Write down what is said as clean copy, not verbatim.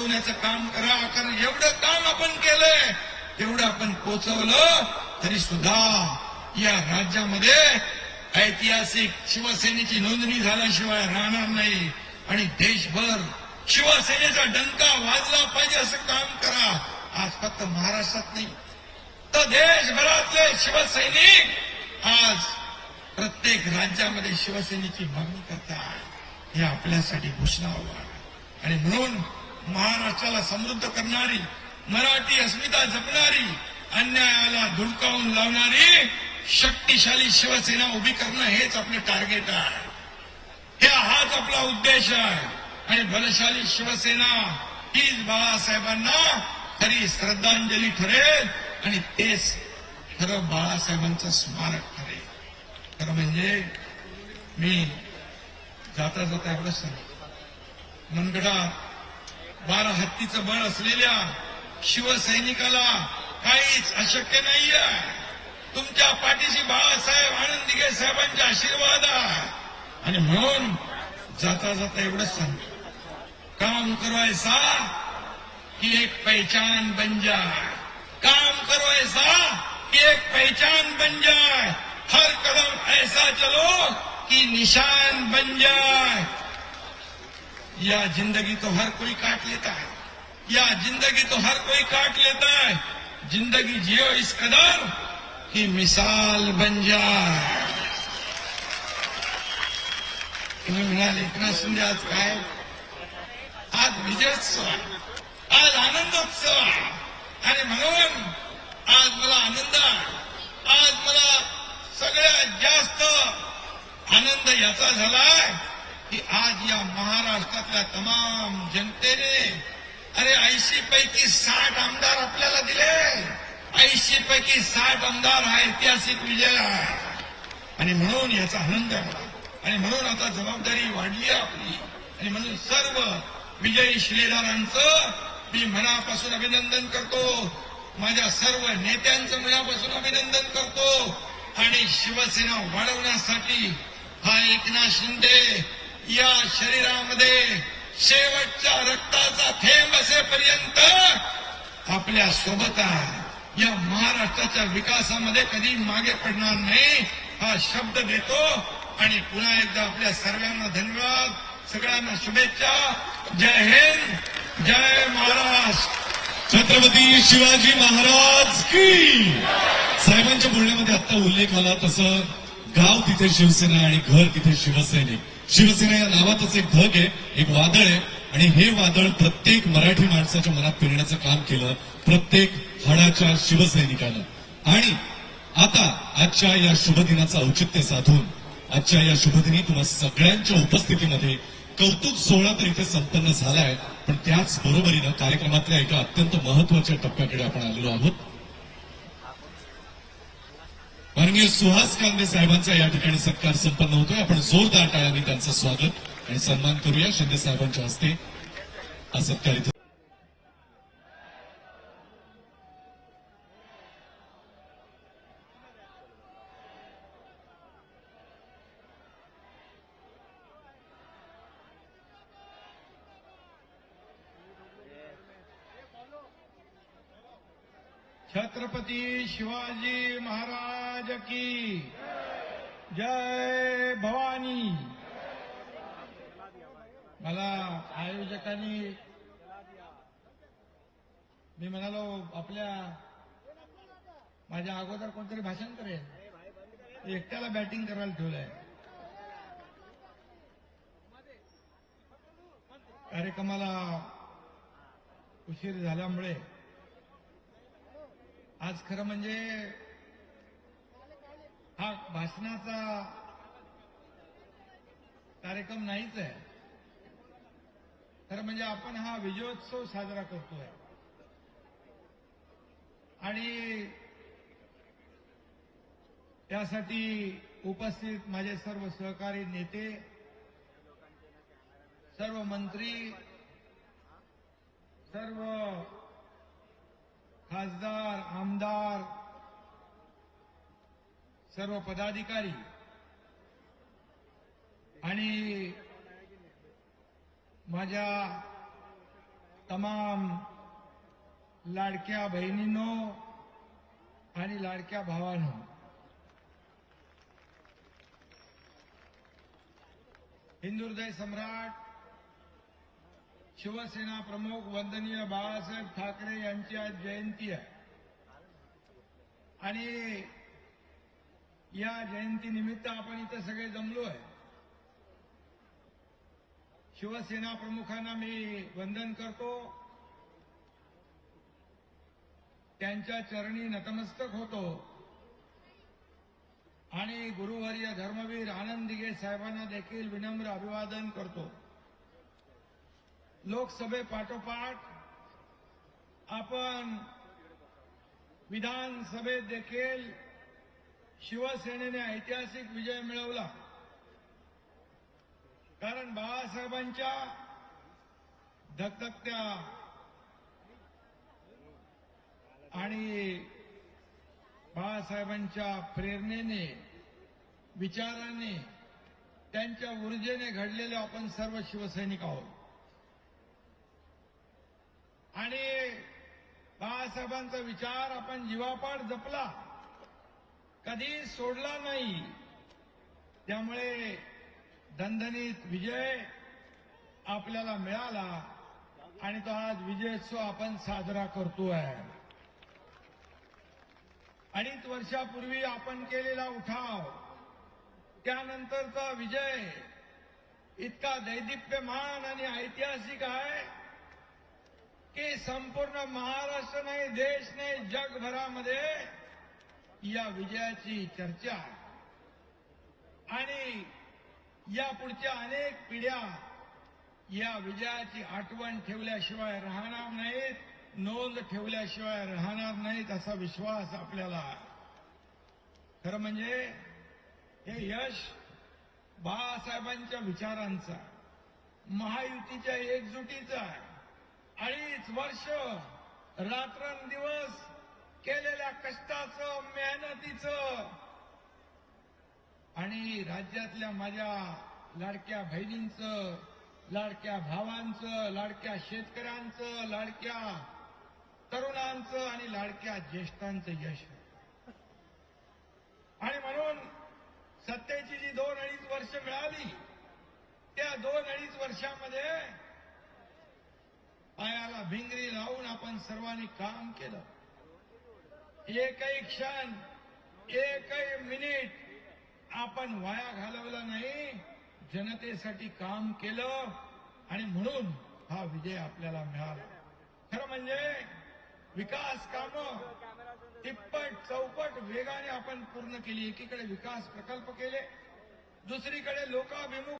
काम करा, कारण एवढं काम आपण केलंय तेवढं आपण पोचवलं तरी सुद्धा या राज्यामध्ये ऐतिहासिक शिवसेनेची नोंदणी झाल्याशिवाय राहणार नाही आणि देशभर शिवसेनेचा डंका वाजला पाहिजे असं काम करा. आज फक्त महाराष्ट्रात नाही तर देशभरातले शिवसैनिक आज प्रत्येक राज्यामध्ये शिवसेनेची मागणी करतात. हे आपल्यासाठी घोषणा हवा आणि म्हणून महाराष्ट्राला समृद्ध करणारी, मराठी अस्मिता जपणारी, अन्यायाला धुडकावून लावणारी शक्तिशाली शिवसेना उभी करणं हेच आपले टार्गेट आहे. हाच आपला उद्देश आहे आणि बलशाली शिवसेना हीच बाळासाहेबांना खरी श्रद्धांजली ठरेल आणि तेच खरं बाळासाहेबांचं स्मारक ठरेल. खरं म्हणजे मी जाता जाता एवढंच सांगतो, मनगडात 12 हत्तीचं बळ असलेल्या शिवसैनिकाला काहीच अशक्य नाहीये. तुमच्या पाठीशी बाळासाहेब आनंदीगे साहेबांचे आशीर्वाद आहे आणि म्हणून जाता जाता एवढंच सांगतो, काम करो ऐसा कि एक पहचान बन जाए, काम करो ऐसा कि एक पहचान बन जाए, हर कदम ऐसा चलो कि निशान बन जाए. या जिंदगी तो हर कोई काट लेता है, या जिंदगी तो हर कोई काट लेता है. जिंदगी जियो इस कदर की मिसाल बन जाए. तुम्ही म्हणाले एकनाथ शिंदे आज काय, आज विजयोत्सव आहे, आज आनंदोत्सव आहे आणि म्हणून आज मला आनंद आहे. आज मला सगळ्यात जास्त आनंद याचा झालाय की आज या महाराष्ट्रातल्या तमाम जनतेने 80 पैकी 60 आमदार आपल्याला दिले. 80 पैकी 60 आमदार हा ऐतिहासिक विजय आहे आणि म्हणून याचा आनंद आहे मला. आणि म्हणून आता जबाबदारी वाढली आहे आपली आणि म्हणून सर्व विजयी शिलेदारांचं मी मनापासून अभिनंदन करतो. माझ्या सर्व नेत्यांचं मनापासून अभिनंदन करतो आणि शिवसेना वाढवण्यासाठी हा एकनाथ शिंदे या शरीरामध्ये शेवटच्या रक्ताचा थेंब असेपर्यंत आपल्या सोबत आहे. या महाराष्ट्राच्या विकासामध्ये कधी मागे पडणार नाही हा शब्द देतो आणि पुन्हा एकदा आपल्या सर्वांना धन्यवाद, सगळ्यांना शुभेच्छा. जय हिंद, जय महाराष्ट्र. छत्रपती शिवाजी महाराज की. साहेबांच्या बोलण्यामध्ये आता उल्लेख आला तसं गाव तिथे शिवसेना आणि घर तिथे शिवसैनिक. शिवसेना या नावातच एक धग आहे, एक वादळ आहे आणि हे वादळ प्रत्येक मराठी माणसाच्या मनात पेरण्याचं काम केलं प्रत्येक हाडाच्या शिवसैनिकानं. आणि आता आजच्या या शुभदिनाचं औचित्य साधून आजच्या या शुभदिनी तुम्हा सगळ्यांच्या उपस्थितीमध्ये कौतुक सोहळा तर इथे संपन्न झालाय, पण त्याच बरोबरीनं कार्यक्रमातल्या एका अत्यंत महत्वाच्या टप्प्याकडे आपण आलेलो आहोत. माननीय सुहास कांदे साहेबांचा या ठिकाणी सत्कार संपन्न होतोय. आपण जोरदार टाळ्यांनी त्यांचं स्वागत आणि सन्मान करूया. शिंदे साहेबांच्या हस्ते हा सत्कार इथे. छत्रपती शिवाजी महाराज की जय. भवानी. मला आयोजकांनी मी म्हणालो माझ्या अगोदर कोणतरी भाषण करेल, एकट्याला बॅटिंग करायला ठेवलंय. कार्यक्रमाला उशीर झाल्यामुळे आज खरं म्हणजे हा भाषणाचा कार्यक्रम नाहीच आहे. खरं म्हणजे आपण हा विजयोत्सव साजरा करतोय आणि त्यासाठी उपस्थित माझे सर्व सहकारी नेते, सर्व मंत्री, सर्व खासदार, आमदार, सर्व पदाधिकारी आणि माझ्या तमाम लाडक्या बहिणींनो आणि लाडक्या भावांनो, हिंदू हृदय सम्राट शिवसेना प्रमुख वंदनीय बाळासाहेब ठाकरे यांची आज जयंती आहे आणि या जयंतीनिमित्त आपण इथं सगळे जमलो आहे. शिवसेना प्रमुखांना मी वंदन करतो, त्यांच्या चरणी नतमस्तक होतो आणि गुरुवर्य धर्मवीर आनंद दिघे साहेबांना देखील विनम्र अभिवादन करतो. लोकसभेपाठोपाठ आपण विधानसभेत देखील शिवसेनेने ऐतिहासिक विजय मिळवला. कारण बाळासाहेबांच्या धगधगत्या आणि बाळासाहेबांच्या प्रेरणेने, विचाराने, त्यांच्या ऊर्जेने घडलेले आपण सर्व शिवसैनिक आहोत आणि बाळासाहेबांचा विचार आपण जीवापाड जपला, कधी सोडला नाही. त्यामुळे दणदणीत विजय आपल्याला मिळाला आणि तो आज विजयोत्सव आपण साजरा करतोय. 2.5 वर्षापूर्वी आपण केलेला उठाव, त्यानंतरचा विजय इतका दैदिप्यमान आणि ऐतिहासिक आहे की संपूर्ण महाराष्ट्र नाही, देश नाही, जगभरामध्ये या विजयाची चर्चा आहे आणि या पुढच्या अनेक पिढ्या या विजयाची आठवण ठेवल्याशिवाय राहणार नाहीत, नोंद ठेवल्याशिवाय राहणार नाहीत असा विश्वास आपल्याला आहे. खरं म्हणजे हे यश बाळासाहेबांच्या विचारांचं, महायुतीच्या एकजुटीचं आहे. 2.5 वर्ष रात्रंदिवस केलेल्या कष्टाचं, मेहनतीचं आणि राज्यातल्या माझ्या लाडक्या बहिणींचं, लाडक्या भावांचं, लाडक्या शेतकऱ्यांचं, लाडक्या तरुणांचं आणि लाडक्या ज्येष्ठांचं यश. आणि म्हणून सत्तेची जी 2-2.5 वर्ष मिळाली, त्या 2-2.5 वर्षामध्ये पायाला भिंगरी लावून आपण सर्वांनी काम केलं. एकही क्षण, एकही मिनिट आपण वाया घालवला नाही, जनतेसाठी काम केलं आणि म्हणून हा विजय आपल्याला मिळाला. खरं म्हणजे विकास कामं तिप्पट चौपट वेगाने आपण पूर्ण केली. एकीकडे विकास प्रकल्प केले, दुसरीकडे लोकाभिमुख